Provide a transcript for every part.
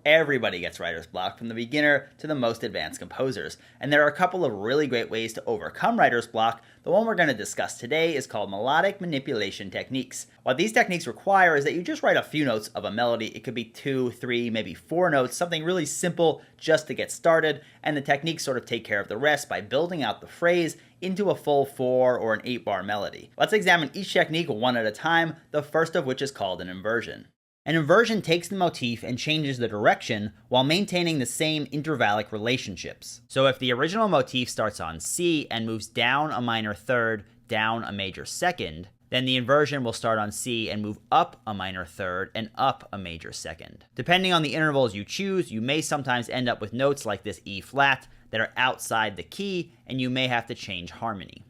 everybody gets writer's block, from the beginner to the most advanced composers. And there are a couple of really great ways to overcome writer's block. The one we're going to discuss today is called Melodic Manipulation Techniques. What these techniques require is that you just write a few notes of a melody. It could be 2, 3, maybe 4 notes, something really simple just to get started, and the techniques sort of take care of the rest by building out the phrase into a full 4 or an 8-bar melody. Let's examine each technique one at a time, the first of which is called an inversion. An inversion takes the motif and changes the direction while maintaining the same intervallic relationships. So if the original motif starts on C and moves down a minor third, down a major second, then the inversion will start on C and move up a minor third and up a major second. Depending on the intervals you choose, you may sometimes end up with notes like this E flat that are outside the key, and you may have to change harmony.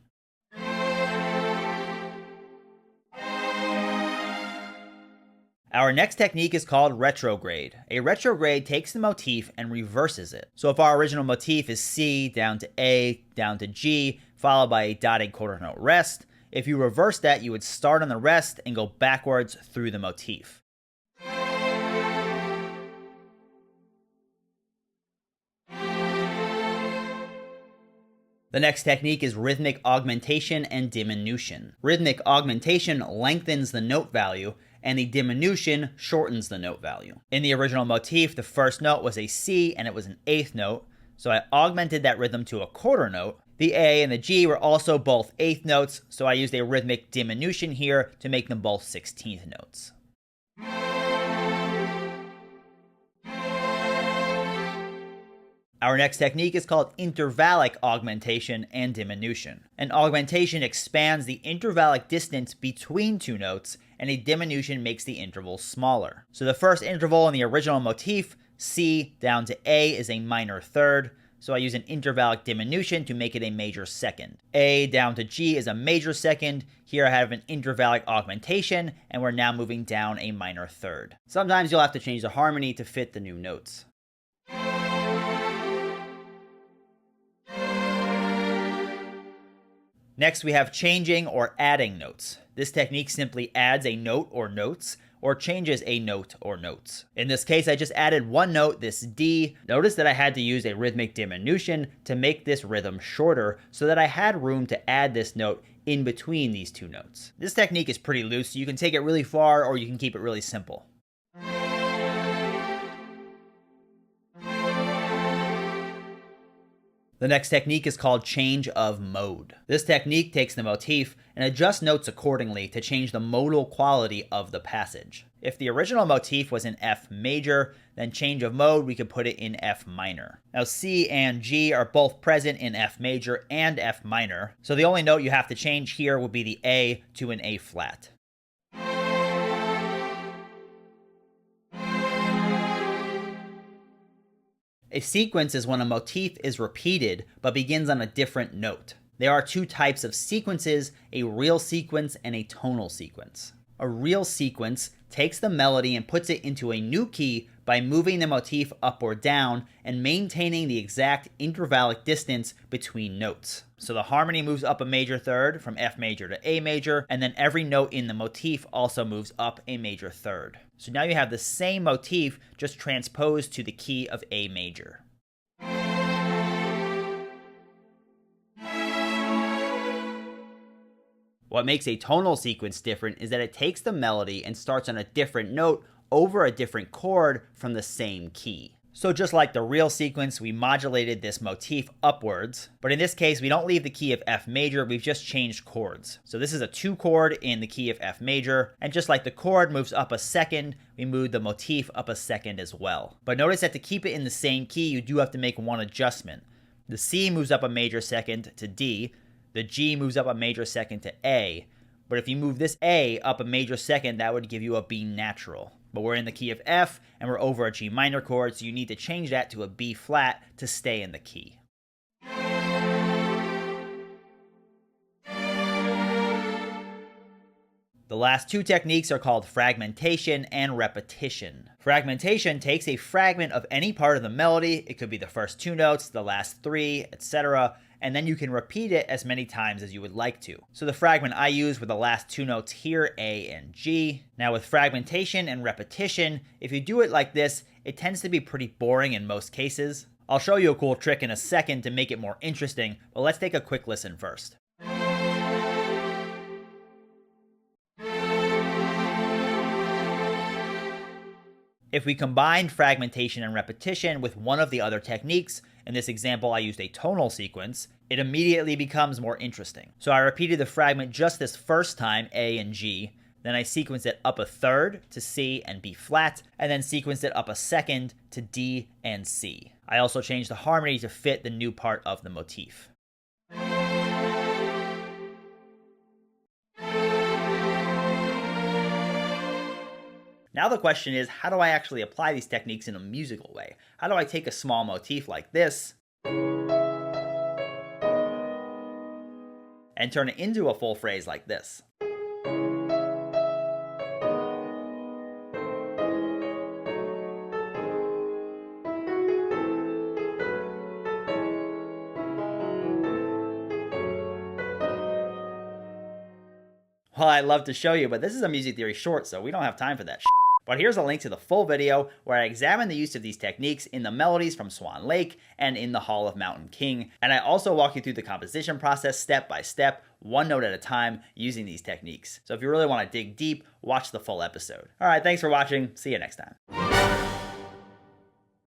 Our next technique is called retrograde. A retrograde takes the motif and reverses it. So if our original motif is C down to A down to G, followed by a dotted quarter note rest, if you reverse that, you would start on the rest and go backwards through the motif. The next technique is rhythmic augmentation and diminution. Rhythmic augmentation lengthens the note value, and the diminution shortens the note value. In the original motif, the first note was a C and it was an 8th note, so I augmented that rhythm to a quarter note. The A and the G were also both 8th notes, so I used a rhythmic diminution here to make them both 16th notes. Our next technique is called intervallic augmentation and diminution. An augmentation expands the intervallic distance between two notes, and a diminution makes the interval smaller. So the first interval in the original motif, C down to A, is a minor third, so I use an intervallic diminution to make it a major second. A down to G is a major second. Here I have an intervallic augmentation, and we're now moving down a minor third. Sometimes you'll have to change the harmony to fit the new notes. Next, we have changing or adding notes. This technique simply adds a note or notes, or changes a note or notes. In this case, I just added one note, this D. Notice that I had to use a rhythmic diminution to make this rhythm shorter so that I had room to add this note in between these two notes. This technique is pretty loose, so you can take it really far or you can keep it really simple. The next technique is called change of mode. This technique takes the motif and adjusts notes accordingly to change the modal quality of the passage. If the original motif was in F major, then change of mode, we could put it in F minor. Now C and G are both present in F major and F minor, so the only note you have to change here would be the A to an A flat. A sequence is when a motif is repeated but begins on a different note. There are two types of sequences, a real sequence and a tonal sequence. A real sequence takes the melody and puts it into a new key by moving the motif up or down and maintaining the exact intervallic distance between notes. So the harmony moves up a major third from F major to A major, and then every note in the motif also moves up a major third. So now you have the same motif just transposed to the key of A major. What makes a tonal sequence different is that it takes the melody and starts on a different note over a different chord from the same key. So just like the real sequence, we modulated this motif upwards, but in this case, we don't leave the key of F major, we've just changed chords. So this is a 2 chord in the key of F major, and just like the chord moves up a second, we move the motif up a second as well. But notice that to keep it in the same key, you do have to make one adjustment. The C moves up a major second to D, the G moves up a major second to A, but if you move this A up a major second, that would give you a B natural. But we're in the key of F, and we're over a G minor chord, so you need to change that to a B flat to stay in the key. The last two techniques are called fragmentation and repetition. Fragmentation takes a fragment of any part of the melody, it could be the first 2 notes, the last 3, etc., and then you can repeat it as many times as you would like to. So the fragment I used were the last two notes here, A and G. Now with fragmentation and repetition, if you do it like this, it tends to be pretty boring in most cases. I'll show you a cool trick in a second to make it more interesting, but let's take a quick listen first. If we combine fragmentation and repetition with one of the other techniques, in this example I used a tonal sequence, it immediately becomes more interesting. So I repeated the fragment just this first time, A and G, then I sequenced it up a third to C and B flat, and then sequenced it up a second to D and C. I also changed the harmony to fit the new part of the motif. Now the question is, how do I actually apply these techniques in a musical way? How do I take a small motif like this and turn it into a full phrase like this? Well, I'd love to show you, but this is a music theory short, so we don't have time for that shit. But here's a link to the full video where I examine the use of these techniques in the melodies from Swan Lake and in the Hall of Mountain King. And I also walk you through the composition process step by step, one note at a time, using these techniques. So if you really want to dig deep, watch the full episode. All right, thanks for watching. See you next time.